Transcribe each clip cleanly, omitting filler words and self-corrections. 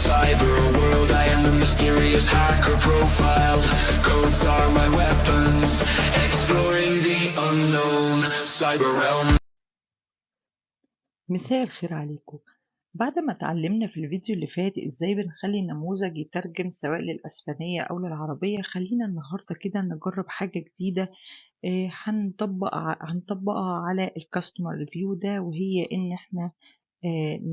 cyber world. I am the mysterious hacker profiled. Codes are my weapons, exploring the unknown cyber realm. مساء الخير عليكم. بعد ما اتعلمنا في الفيديو اللي فات ازاي بنخلي النموذج يترجم سواء للأسبانية أو للعربية، خلينا النهاردة كده نجرب حاجة جديدة. هنطبقها على الكاستمر ريفيو ده، وهي إن احنا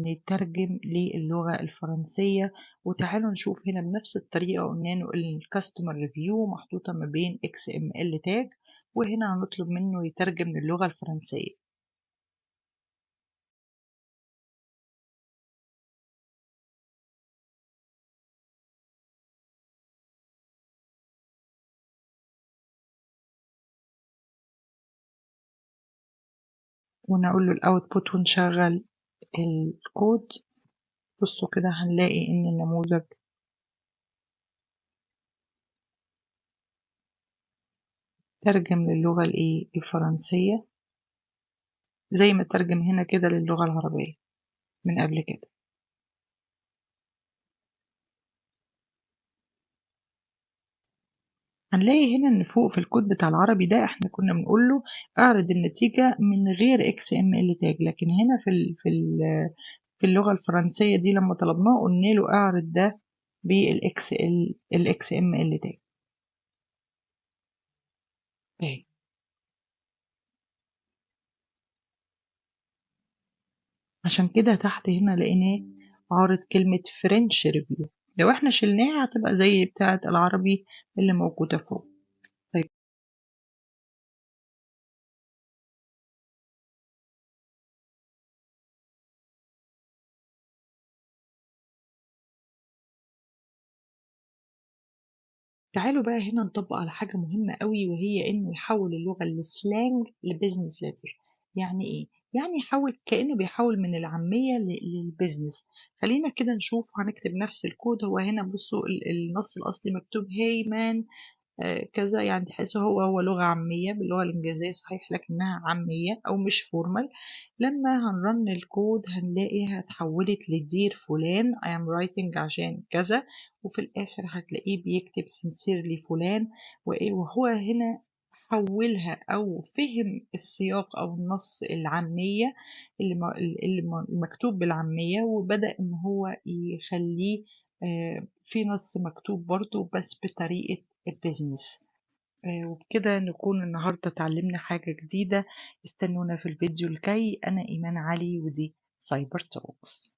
نترجم للغة الفرنسية. وتعالوا نشوف هنا بنفس الطريقة قلنا له الكاستمر ريفيو محطوطة ما بين XML تاج، وهنا هنطلب منه يترجم للغة الفرنسية. ونقول له الأوتبوت ونشغل الكود. بصوا كده هنلاقي إن النموذج ترجم للغة الفرنسية، زي ما ترجم هنا كده للغة العربية من قبل كده. هنلاقي هنا إن فوق في الكود بتاع العربي ده احنا كنا بنقول له اعرض النتيجة من غير XML تاج، لكن هنا في اللغة الفرنسية دي لما طلبناه قلنا له اعرض ده XML تاج. اهي عشان كده تحت هنا لقيناه عارض كلمة فرنش ريفيو. لو احنا شلناها هتبقى زي بتاعة العربي اللي موجودة فوق. طيب تعالوا بقى هنا نطبق على حاجة مهمة قوي، وهي إنه يحول اللغة السلانج لبزنس ليتر. يعني إيه؟ يعني يحول كأنه بيحول من العامية للبزنس. خلينا كده نشوف، هنكتب نفس الكود. هو هنا بصوا النص الأصلي مكتوب هاي مان كذا، يعني تحسه هو لغة عامية باللغة الإنجليزية صحيح، لكنها عامية أو مش فورمال. لما هنرن الكود هنلاقيها اتحولت لدير فلان I am writing عشان كذا، وفي الآخر هتلاقيه بيكتب sincerely فلان. وهو هنا حولها أو فهم السياق أو النص العامية اللي مكتوب بالعامية، وبدأ إن هو يخليه في نص مكتوب برضو بس بطريقة البيزنس. وبكده نكون النهاردة اتعلمنا حاجة جديدة. استنونا في الفيديو الجاي. أنا إيمان علي ودي سايبر توكس.